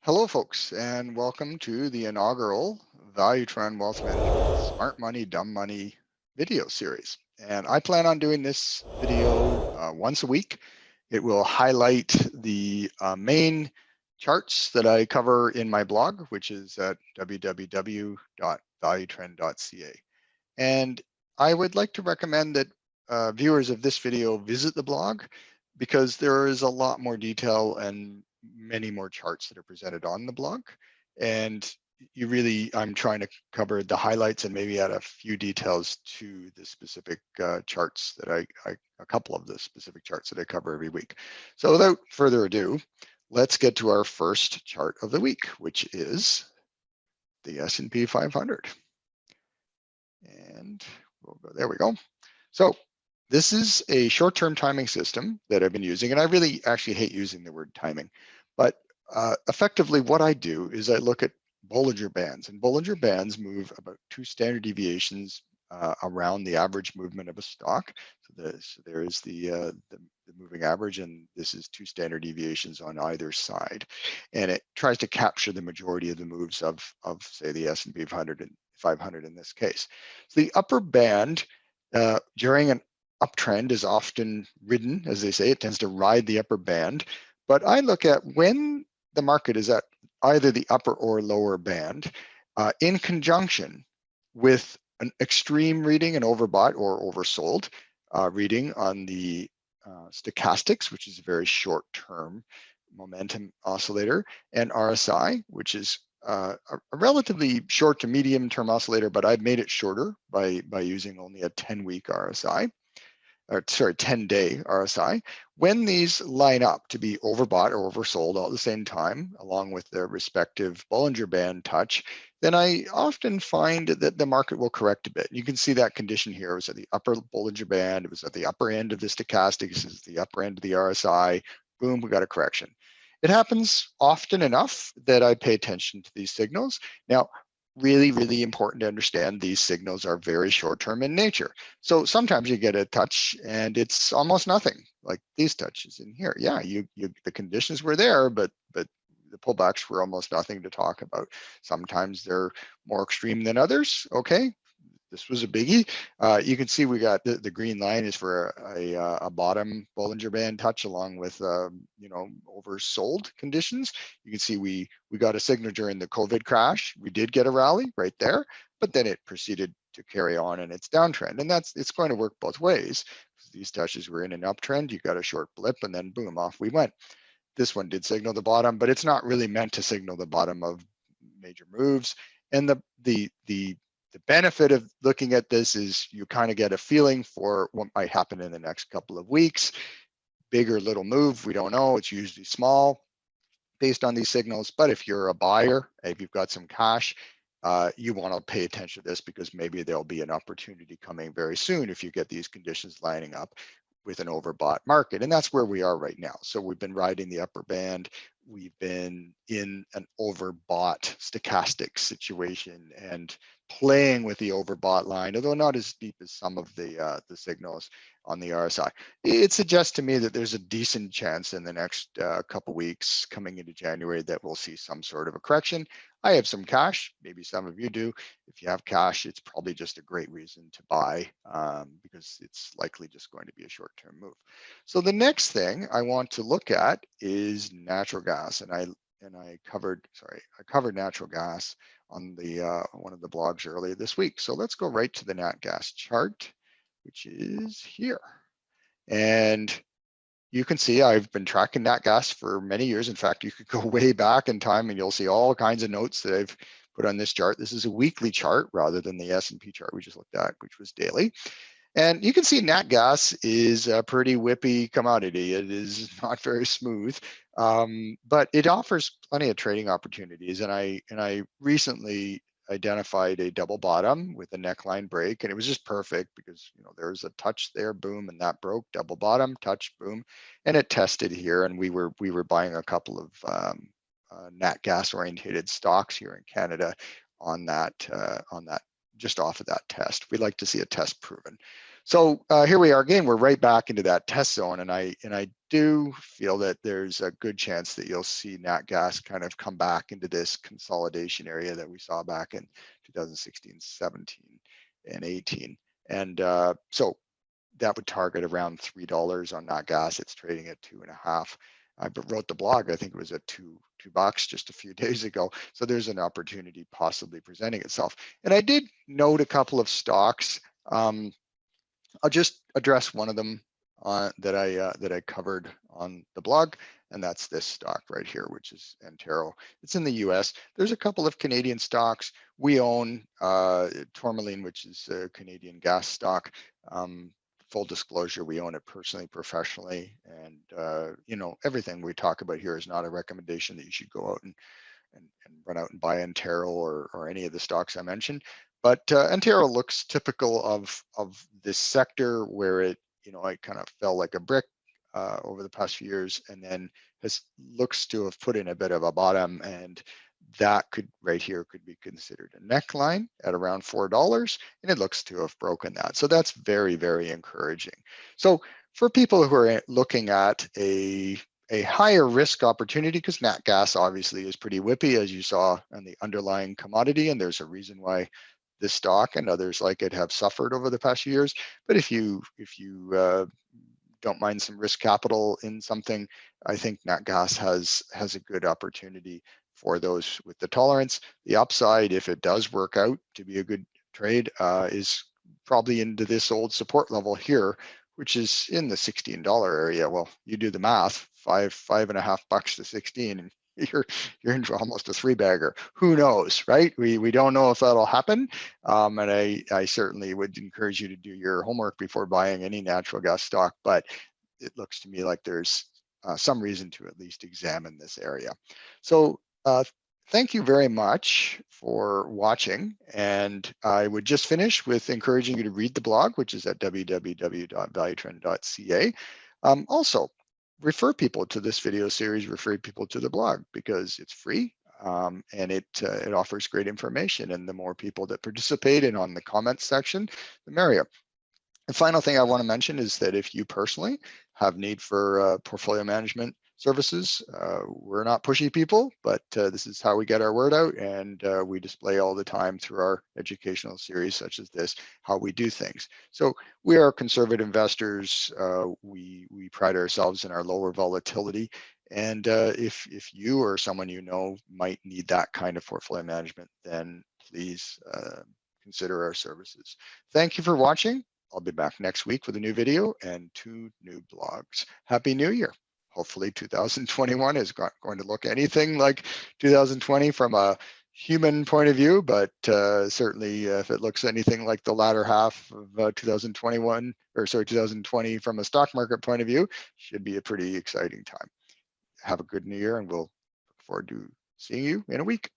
Hello, folks, and welcome to the inaugural ValueTrend Wealth Management Smart Money, Dumb Money video series. And I plan on doing this video once a week. It will highlight the main charts that I cover in my blog, which is at www.valuetrend.ca. And I would like to recommend that viewers of this video visit the blog because there is a lot more detail and many more charts that are presented on the blog. And I'm trying to cover the highlights and maybe add a few details to the specific charts that a couple of the specific charts that I cover every week. So without further ado, let's get to our first chart of the week, which is the S&P 500. And we'll go, there we go. So this is a short-term timing system that I've been using, and I really actually hate using the word timing, but effectively what I do is I look at Bollinger Bands, and Bollinger Bands move about 2 standard deviations around the average movement of a stock. So there is the moving average, and this is 2 standard deviations on either side, and it tries to capture the majority of the moves of say the S&P 500 in this case. So the upper band during an uptrend is often ridden, as they say, it tends to ride the upper band. But I look at when the market is at either the upper or lower band in conjunction with an extreme reading, an overbought or oversold reading on the stochastics, which is a very short-term momentum oscillator, and RSI, which is a relatively short to medium term oscillator, but I've made it shorter by using only a 10-week RSI, or sorry, 10-day RSI. When these line up to be overbought or oversold all at the same time, along with their respective Bollinger Band touch, then I often find that the market will correct a bit. You can see that condition here. It was at the upper Bollinger Band. It was at the upper end of the stochastic. This is the upper end of the RSI. Boom, we got a correction. It happens often enough that I pay attention to these signals. Now, really important to understand these signals are very short-term in nature. So sometimes you get a touch and it's almost nothing, like these touches in here. Yeah, the conditions were there, but the pullbacks were almost nothing to talk about. Sometimes they're more extreme than others. Okay, this was a biggie. You can see we got the green line is for a bottom Bollinger Band touch along with oversold conditions. You can see we got a signal during the COVID crash. We did get a rally right there, but then it proceeded to carry on in its downtrend, and it's going to work both ways. These touches were in an uptrend. You got a short blip, and then boom, off we went. This one did signal the bottom, but it's not really meant to signal the bottom of major moves. And the benefit of looking at this is you kind of get a feeling for what might happen in the next couple of weeks. Big or little move, we don't know. It's usually small based on these signals. But if you're a buyer, if you've got some cash, you want to pay attention to this because maybe there'll be an opportunity coming very soon if you get these conditions lining up with an overbought market. And that's where we are right now. So we've been riding the upper band. We've been in an overbought stochastic situation and playing with the overbought line, although not as deep as some of the signals on the RSI. It suggests to me that there's a decent chance in the next couple weeks coming into January that we'll see some sort of a correction. I have some cash, maybe some of you do. If you have cash, it's probably just a great reason to buy because it's likely just going to be a short-term move. So the next thing I want to look at is natural gas, and I covered natural gas on the one of the blogs earlier this week. So let's go right to the nat gas chart, which is here. And you can see I've been tracking nat gas for many years. In fact, you could go way back in time and you'll see all kinds of notes that I've put on this chart. This is a weekly chart rather than the S&P chart we just looked at, which was daily. And you can see nat gas is a pretty whippy commodity. It is not very smooth, but it offers plenty of trading opportunities. And I recently identified a double bottom with a neckline break, and it was just perfect because there was a touch there, boom, and that broke. Double bottom, touch, boom, and it tested here. And we were buying a couple of nat gas oriented stocks here in Canada on that just off of that test. We like to see a test proven. So here we are again. We're right back into that test zone, and I do feel that there's a good chance that you'll see nat gas kind of come back into this consolidation area that we saw back in 2016, 17, and 18. And so that would target around $3 on nat gas. It's trading at 2.5. I wrote the blog. I think it was at $2 just a few days ago. So there's an opportunity possibly presenting itself. And I did note a couple of stocks. I'll just address one of them that I covered on the blog, and that's this stock right here, which is Antero. It's in the U.S. There's a couple of Canadian stocks. We own Tourmaline, which is a Canadian gas stock. Full disclosure, we own it personally, professionally, and you know, everything we talk about here is not a recommendation that you should go out and run out and buy Antero or any of the stocks I mentioned. But Antero looks typical of this sector where it, you know, it kind of fell like a brick over the past few years, and then looks to have put in a bit of a bottom, and that could right here could be considered a neckline at around $4, and it looks to have broken that. So that's very, very encouraging. So for people who are looking at a higher risk opportunity, because nat gas obviously is pretty whippy, as you saw on the underlying commodity, and there's a reason why this stock and others like it have suffered over the past few years. But if you don't mind some risk capital in something, I think nat gas has a good opportunity for those with the tolerance. The upside, if it does work out to be a good trade, is probably into this old support level here, which is in the $16 area. Well, you do the math, $5.5 to 16, and you're into almost a three bagger. Who knows, right? We don't know if that'll happen. And I certainly would encourage you to do your homework before buying any natural gas stock, but it looks to me like there's some reason to at least examine this area. So thank you very much for watching. And I would just finish with encouraging you to read the blog, which is at www.valuetrend.ca. Also, refer people to this video series, refer people to the blog, because it's free and it offers great information. And the more people that participate in on the comments section, the merrier. The final thing I want to mention is that if you personally have need for portfolio management services, we're not pushy people, but this is how we get our word out, and we display all the time through our educational series such as this how we do things. So we are conservative investors. We pride ourselves in our lower volatility, and if you or someone you know might need that kind of portfolio management, then please consider our services. Thank you for watching. I'll be back next week with a new video and 2 new blogs. Happy New Year. Hopefully 2021 is going to look anything like 2020 from a human point of view, but certainly if it looks anything like the latter half of 2020 from a stock market point of view, should be a pretty exciting time. Have a good New Year, and we'll look forward to seeing you in a week.